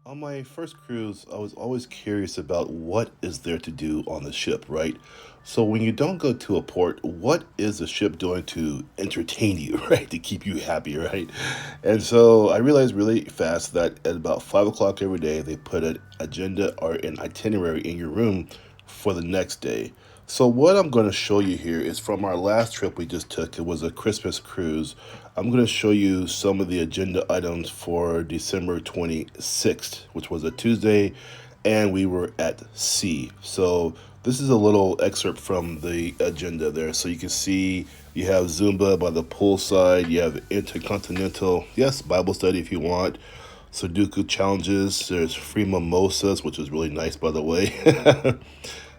On my first cruise, I was always curious about what is there to do on the ship, right? So when you don't go to a port, what is the ship doing to entertain you, right? To keep you happy, right? And so I realized really fast that at about 5 o'clock every day, they put an agenda or an itinerary in your room for the next day. So what I'm going to show you here is from our last trip we just took. It was a Christmas cruise. I'm going to show you some of the agenda items for December 26th, which was a Tuesday, and we were at sea. So this is a little excerpt from the agenda there. So you can see you have Zumba by the poolside, you have Intercontinental, yes, Bible study if you want. Sudoku challenges. There's free mimosas, which is really nice, by the way.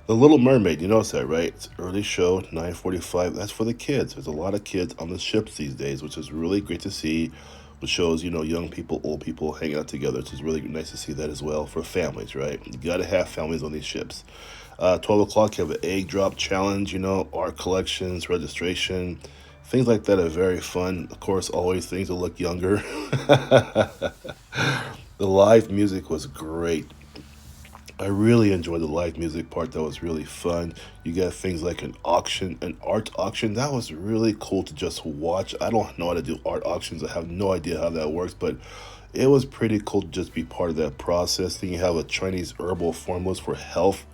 The Little Mermaid, you notice that, right? It's early show, 9:45. That's for the kids. There's a lot of kids on the ships these days, which is really great to see. Which shows, young people, old people hanging out together. It's just really nice to see that as well for families, right? You gotta have families on these ships. 12 o'clock, you have an egg drop challenge, art collections, registration. Things like that are very fun. Of course, always things to look younger. The live music was great. I really enjoyed the live music part. That was really fun. You got things like an auction, an art auction. That was really cool to just watch. I don't know how to do art auctions. I have no idea how that works, but it was pretty cool to just be part of that process. Then you have a Chinese herbal formulas for health.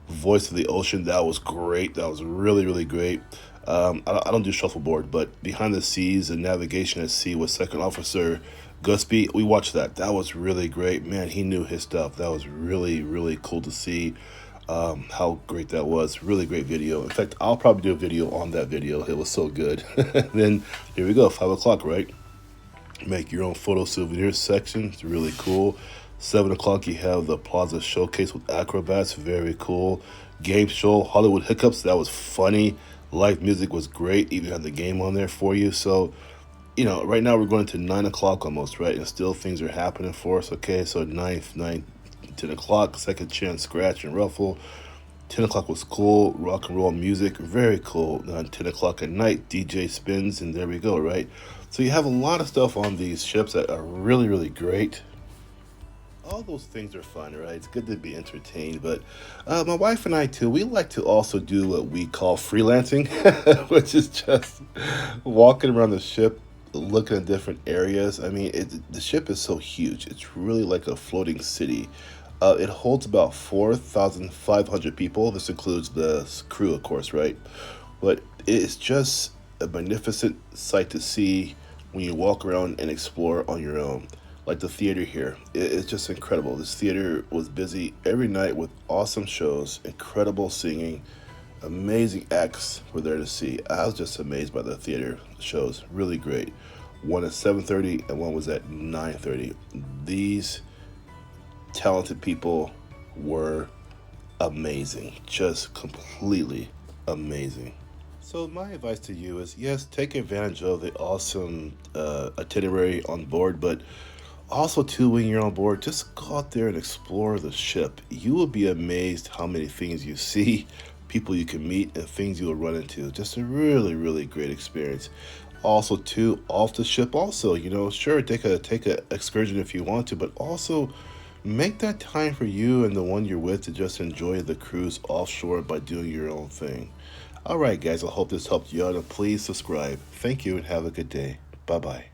Voice of the Ocean. That was great. That was really, really great. I don't do shuffleboard, but Behind the Seas and Navigation at Sea with Second Officer Gusby, we watched that. That was really great. Man, he knew his stuff. That was really, really cool to see how great that was. Really great video. In fact, I'll probably do a video on that video. It was so good. Then here we go, 5 o'clock, right? Make your own photo souvenir section. It's really cool. 7 o'clock, you have the Plaza Showcase with acrobats. Very cool. Game show, Hollywood Hiccups. That was funny. Live music was great. Even had the game on there for you. So, right now we're going to 9 o'clock almost, right? And still things are happening for us. Okay, so 10 o'clock, second chance, scratch and ruffle. 10 o'clock was cool, rock and roll music, very cool. 10 o'clock at night, DJ spins, and there we go, right? So you have a lot of stuff on these ships that are really, really great. All those things are fun, right? It's good to be entertained, but my wife and I too, we like to also do what we call freelancing, which is just walking around the ship, looking at different areas. I mean, the ship is so huge; it's really like a floating city. It holds about 4,500 people. This includes the crew, of course, right? But it is just a magnificent sight to see when you walk around and explore on your own. Like the theater here, it's just incredible. This theater was busy every night with awesome shows, incredible singing, amazing acts were there to see. I was just amazed by the theater shows. Really great. One at 7:30 and one was at 9:30. These talented people were amazing, just completely amazing. So my advice to you is yes, take advantage of the awesome itinerary on board, but also too when you're on board, just go out there and explore the ship. You will be amazed how many things you see, people you can meet, and things you will run into. Just a really, really great experience. Also too, off the ship also, sure, take a excursion if you want to, but also make that time for you and the one you're with to just enjoy the cruise offshore by doing your own thing. All right, guys, I hope this helped you out, and please subscribe. Thank you and have a good day. Bye bye.